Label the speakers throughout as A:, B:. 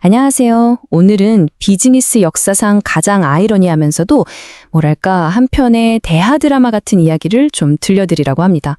A: 안녕하세요. 오늘은 비즈니스 역사상 가장 아이러니하면서도 뭐랄까 한편의 대하 드라마 같은 이야기를 좀 들려드리라고 합니다.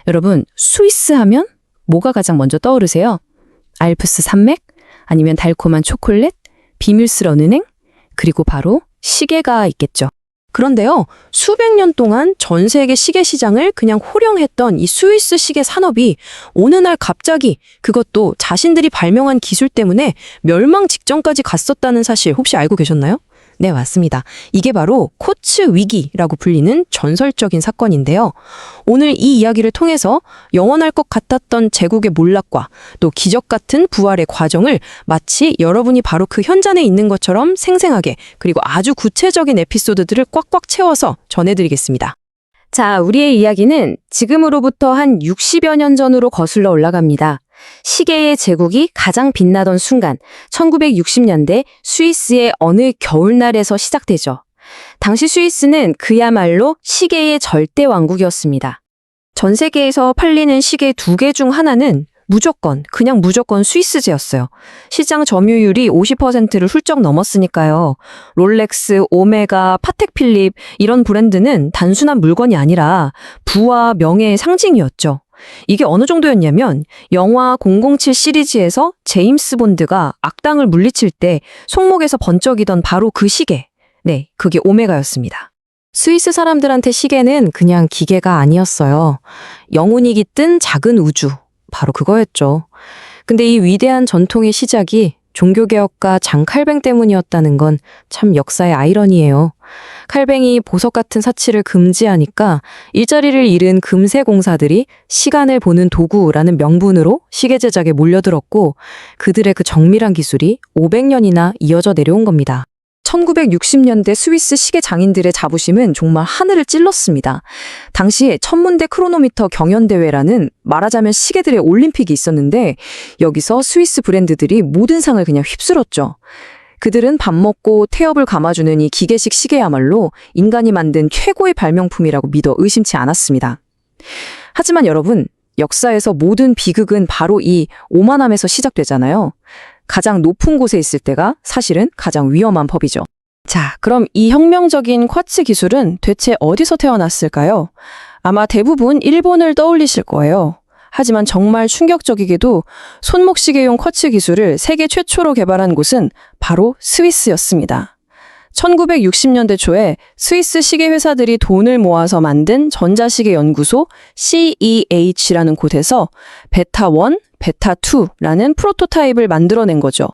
A: 여러분, 스위스 하면 뭐가 가장 먼저 떠오르세요? 알프스 산맥? 아니면 달콤한 초콜릿? 비밀스러운 은행? 그리고 바로 시계가 있겠죠.
B: 그런데요, 수백 년 동안 전 세계 시계 시장을 그냥 호령했던 이 스위스 시계 산업이 어느 날 갑자기 그것도 자신들이 발명한 기술 때문에 멸망 직전까지 갔었다는 사실 혹시 알고 계셨나요? 네, 맞습니다. 이게 바로 쿼츠 위기라고 불리는 전설적인 사건인데요. 오늘 이 이야기를 통해서 영원할 것 같았던 제국의 몰락과 또 기적 같은 부활의 과정을 마치 여러분이 바로 그 현장에 있는 것처럼 생생하게 그리고 아주 구체적인 에피소드들을 꽉꽉 채워서 전해드리겠습니다.
A: 자, 우리의 이야기는 지금으로부터 한 60여 년 전으로 거슬러 올라갑니다. 시계의 제국이 가장 빛나던 순간, 1960년대 스위스의 어느 겨울날에서 시작되죠. 당시 스위스는 그야말로 시계의 절대 왕국이었습니다. 전 세계에서 팔리는 시계 2개 중 하나는 그냥 무조건 스위스제였어요. 시장 점유율이 50%를 훌쩍 넘었으니까요. 롤렉스, 오메가, 파텍 필립 이런 브랜드는 단순한 물건이 아니라 부와 명예의 상징이었죠. 이게 어느 정도였냐면 영화 007 시리즈에서 제임스 본드가 악당을 물리칠 때 손목에서 번쩍이던 바로 그 시계. 네, 그게 오메가였습니다. 스위스 사람들한테 시계는 그냥 기계가 아니었어요. 영혼이 깃든 작은 우주. 바로 그거였죠. 근데 이 위대한 전통의 시작이 종교개혁가 장 칼뱅 때문이었다는 건 참 역사의 아이러니예요. 칼뱅이 보석 같은 사치를 금지하니까 일자리를 잃은 금세 공사들이 시간을 보는 도구라는 명분으로 시계 제작에 몰려들었고 그들의 그 정밀한 기술이 500년이나 이어져 내려온 겁니다. 1960년대 스위스 시계 장인들의 자부심은 정말 하늘을 찔렀습니다. 당시에 천문대 크로노미터 경연대회라는 말하자면 시계들의 올림픽이 있었는데 여기서 스위스 브랜드들이 모든 상을 그냥 휩쓸었죠. 그들은 밥 먹고 태엽을 감아주는 이 기계식 시계야말로 인간이 만든 최고의 발명품이라고 믿어 의심치 않았습니다. 하지만 여러분, 역사에서 모든 비극은 바로 이 오만함에서 시작되잖아요. 가장 높은 곳에 있을 때가 사실은 가장 위험한 법이죠. 자, 그럼 이 혁명적인 쿼츠 기술은 대체 어디서 태어났을까요? 아마 대부분 일본을 떠올리실 거예요. 하지만 정말 충격적이게도 손목시계용 쿼츠 기술을 세계 최초로 개발한 곳은 바로 스위스였습니다. 1960년대 초에 스위스 시계 회사들이 돈을 모아서 만든 전자시계 연구소 CEH라는 곳에서 베타1, 베타2라는 프로토타입을 만들어낸 거죠.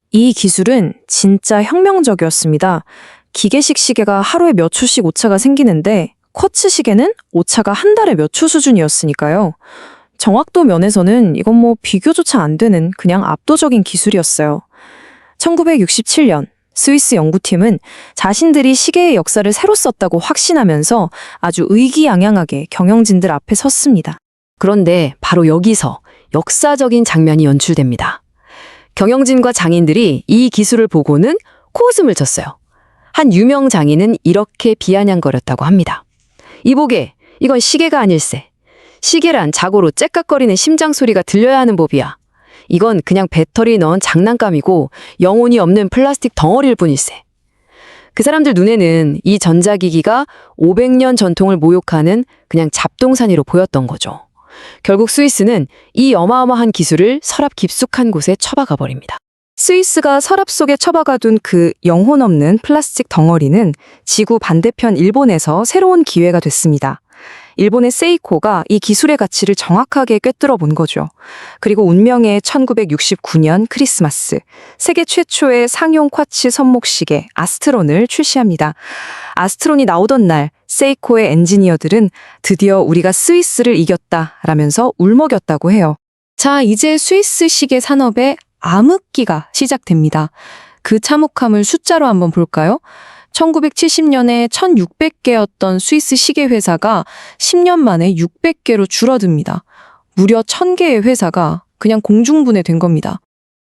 A: 이 기술은 진짜 혁명적이었습니다. 기계식 시계가 하루에 몇 초씩 오차가 생기는데 쿼츠 시계는 오차가 한 달에 몇 초 수준이었으니까요. 정확도 면에서는 이건 뭐 비교조차 안 되는 그냥 압도적인 기술이었어요. 1967년 스위스 연구팀은 자신들이 시계의 역사를 새로 썼다고 확신하면서 아주 의기양양하게 경영진들 앞에 섰습니다. 그런데 바로 여기서 역사적인 장면이 연출됩니다. 경영진과 장인들이 이 기술을 보고는 코웃음을 쳤어요. 한 유명 장인은 이렇게 비아냥거렸다고 합니다. 이보게, 이건 시계가 아닐세. 시계란 자고로 째깍거리는 심장 소리가 들려야 하는 법이야. 이건 그냥 배터리 넣은 장난감이고 영혼이 없는 플라스틱 덩어리일 뿐일세. 그 사람들 눈에는 이 전자기기가 500년 전통을 모욕하는 그냥 잡동사니로 보였던 거죠. 결국 스위스는 이 어마어마한 기술을 서랍 깊숙한 곳에 처박아 버립니다. 스위스가 서랍 속에 처박아둔 그 영혼 없는 플라스틱 덩어리는 지구 반대편 일본에서 새로운 기회가 됐습니다. 일본의 세이코가 이 기술의 가치를 정확하게 꿰뚫어 본 거죠. 그리고 운명의 1969년 크리스마스, 세계 최초의 상용 쿼츠 손목시계 아스트론을 출시합니다. 아스트론이 나오던 날 세이코의 엔지니어들은 드디어 우리가 스위스를 이겼다라면서 울먹였다고 해요. 자, 이제 스위스 시계 산업의 암흑기가 시작됩니다. 그 참혹함을 숫자로 한번 볼까요? 1970년에 1,600개였던 스위스 시계 회사가 10년 만에 600개로 줄어듭니다. 무려 1,000개의 회사가 그냥 공중분해된 겁니다.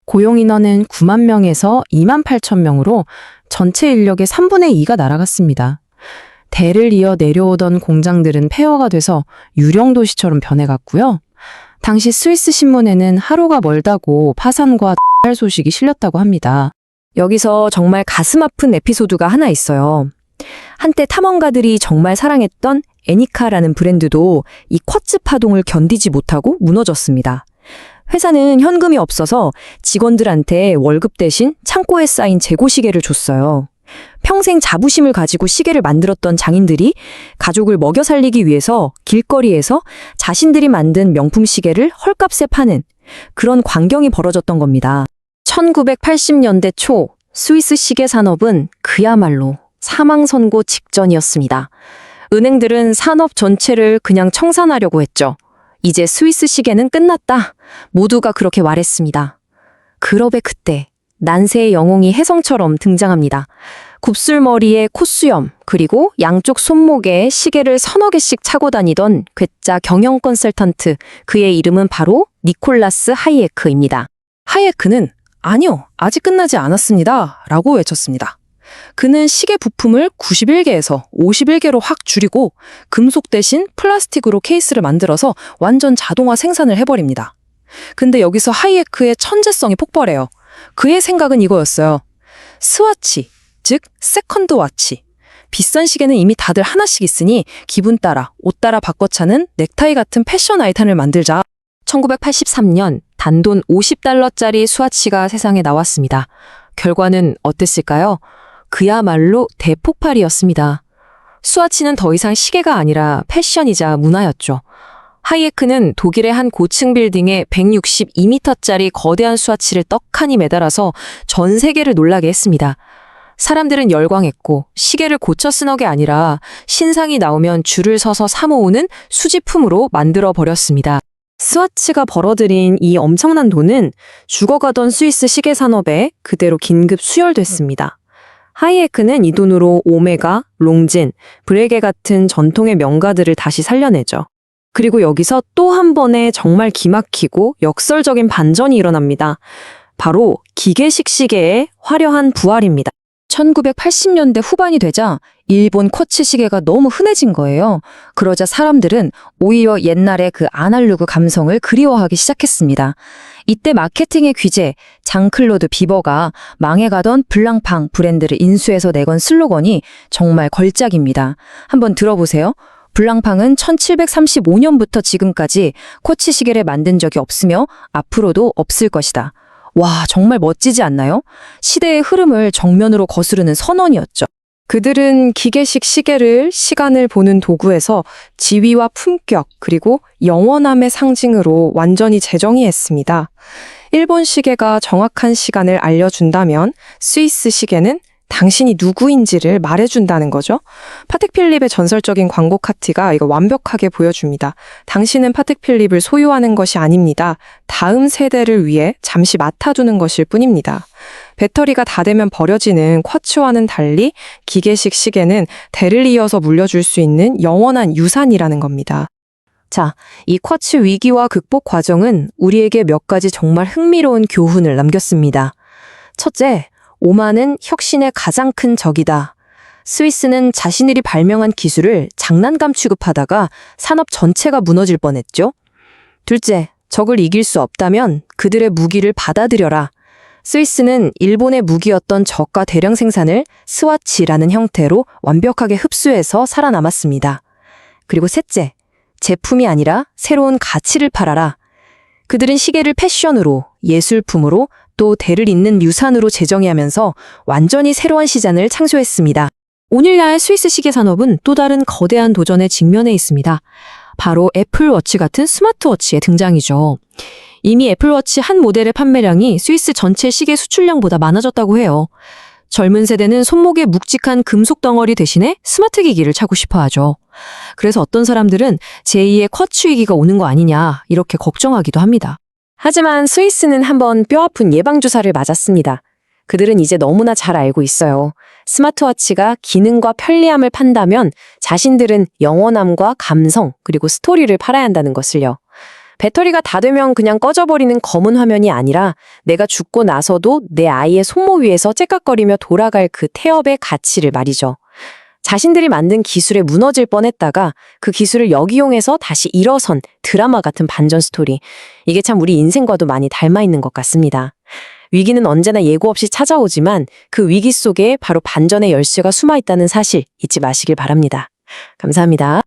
A: 고용 인원은 9만 명에서 2만 8천 명으로 전체 인력의 3분의 2가 날아갔습니다. 대를 이어 내려오던 공장들은 폐허가 돼서 유령 도시처럼 변해갔고요. 당시 스위스 신문에는 하루가 멀다고 파산과
B: 할 소식이 실렸다고 합니다.
A: 여기서 정말 가슴 아픈 에피소드가 하나 있어요. 한때 탐험가들이 정말 사랑했던 애니카라는 브랜드도 이 쿼츠 파동을 견디지 못하고 무너졌습니다. 회사는 현금이 없어서 직원들한테 월급 대신 창고에 쌓인 재고 시계를 줬어요. 평생 자부심을 가지고 시계를 만들었던 장인들이 가족을 먹여 살리기 위해서 길거리에서 자신들이 만든 명품 시계를 헐값에 파는 그런 광경이 벌어졌던 겁니다. 1980년대 초 스위스 시계 산업은 그야말로 사망 선고 직전이었습니다. 은행들은 산업 전체를 그냥 청산하려고 했죠. 이제 스위스 시계는 끝났다. 모두가 그렇게 말했습니다. 그러베 그때 난세의 영웅이 혜성처럼 등장합니다. 곱슬머리에 콧수염, 그리고 양쪽 손목에 시계를 서너 개씩 차고 다니던 괴짜 경영 컨설턴트, 그의 이름은 바로 니콜라스 하이에크입니다.
B: 하이에크는 아니요, 아직 끝나지 않았습니다. 라고 외쳤습니다. 그는 시계 부품을 91개에서 51개로 확 줄이고 금속 대신 플라스틱으로 케이스를 만들어서 완전 자동화 생산을 해버립니다. 근데 여기서 하이에크의 천재성이 폭발해요. 그의 생각은 이거였어요. 스와치, 즉 세컨드 와치. 비싼 시계는 이미 다들 하나씩 있으니 기분 따라, 옷 따라 바꿔차는 넥타이 같은 패션 아이템을 만들자.
A: 1983년 단돈 50달러짜리 스와치가 세상에 나왔습니다. 결과는 어땠을까요? 그야말로 대폭발이었습니다. 스와치는 더 이상 시계가 아니라 패션이자 문화였죠. 하이에크는 독일의 한 고층 빌딩에 162m짜리 거대한 스와치를 떡하니 매달아서 전 세계를 놀라게 했습니다. 사람들은 열광했고 시계를 고쳐 쓰는 게 아니라 신상이 나오면 줄을 서서 사 모으는 수집품으로 만들어 버렸습니다. 스와치가 벌어들인 이 엄청난 돈은 죽어가던 스위스 시계 산업에 그대로 긴급 수혈됐습니다. 하이에크는 이 돈으로 오메가, 롱진, 브레게 같은 전통의 명가들을 다시 살려내죠. 그리고 여기서 또 한 번의 정말 기막히고 역설적인 반전이 일어납니다. 바로 기계식 시계의 화려한 부활입니다. 1980년대 후반이 되자 일본 쿼츠 시계가 너무 흔해진 거예요. 그러자 사람들은 오히려 옛날의 그 아날로그 감성을 그리워하기 시작했습니다. 이때 마케팅의 귀재 장클로드 비버가 망해가던 블랑팡 브랜드를 인수해서 내건 슬로건이 정말 걸작입니다. 한번 들어보세요. 블랑팡은 1735년부터 지금까지 쿼츠 시계를 만든 적이 없으며 앞으로도 없을 것이다. 와, 정말 멋지지 않나요? 시대의 흐름을 정면으로 거스르는 선언이었죠.
B: 그들은 기계식 시계를 시간을 보는 도구에서 지위와 품격 그리고 영원함의 상징으로 완전히 재정의했습니다. 일본 시계가 정확한 시간을 알려준다면 스위스 시계는 당신이 누구인지를 말해준다는 거죠. 파텍 필립의 전설적인 광고 카티가 이거 완벽하게 보여줍니다. 당신은 파텍 필립을 소유하는 것이 아닙니다. 다음 세대를 위해 잠시 맡아두는 것일 뿐입니다. 배터리가 다 되면 버려지는 쿼츠와는 달리 기계식 시계는 대를 이어서 물려줄 수 있는 영원한 유산이라는 겁니다.
A: 자, 이 쿼츠 위기와 극복 과정은 우리에게 몇 가지 정말 흥미로운 교훈을 남겼습니다. 첫째, 오만은 혁신의 가장 큰 적이다. 스위스는 자신들이 발명한 기술을 장난감 취급하다가 산업 전체가 무너질 뻔했죠. 둘째, 적을 이길 수 없다면 그들의 무기를 받아들여라. 스위스는 일본의 무기였던 저가 대량 생산을 스와치라는 형태로 완벽하게 흡수해서 살아남았습니다. 그리고 셋째, 제품이 아니라 새로운 가치를 팔아라. 그들은 시계를 패션으로, 예술품으로, 또 대를 잇는 유산으로 재정의하면서 완전히 새로운 시장을 창조했습니다. 오늘날 스위스 시계 산업은 또 다른 거대한 도전에 직면해 있습니다. 바로 애플워치 같은 스마트워치의 등장이죠. 이미 애플워치 한 모델의 판매량이 스위스 전체 시계 수출량보다 많아졌다고 해요. 젊은 세대는 손목에 묵직한 금속 덩어리 대신에 스마트 기기를 차고 싶어 하죠. 그래서 어떤 사람들은 제2의 쿼츠 위기가 오는 거 아니냐 이렇게 걱정하기도 합니다. 하지만 스위스는 한번 뼈아픈 예방주사를 맞았습니다. 그들은 이제 너무나 잘 알고 있어요. 스마트워치가 기능과 편리함을 판다면 자신들은 영원함과 감성 그리고 스토리를 팔아야 한다는 것을요. 배터리가 다 되면 그냥 꺼져버리는 검은 화면이 아니라 내가 죽고 나서도 내 아이의 손목 위에서 째깍거리며 돌아갈 그 태엽의 가치를 말이죠. 자신들이 만든 기술에 무너질 뻔했다가 그 기술을 역이용해서 다시 일어선 드라마 같은 반전 스토리. 이게 참 우리 인생과도 많이 닮아 있는 것 같습니다. 위기는 언제나 예고 없이 찾아오지만 그 위기 속에 바로 반전의 열쇠가 숨어 있다는 사실 잊지 마시길 바랍니다. 감사합니다.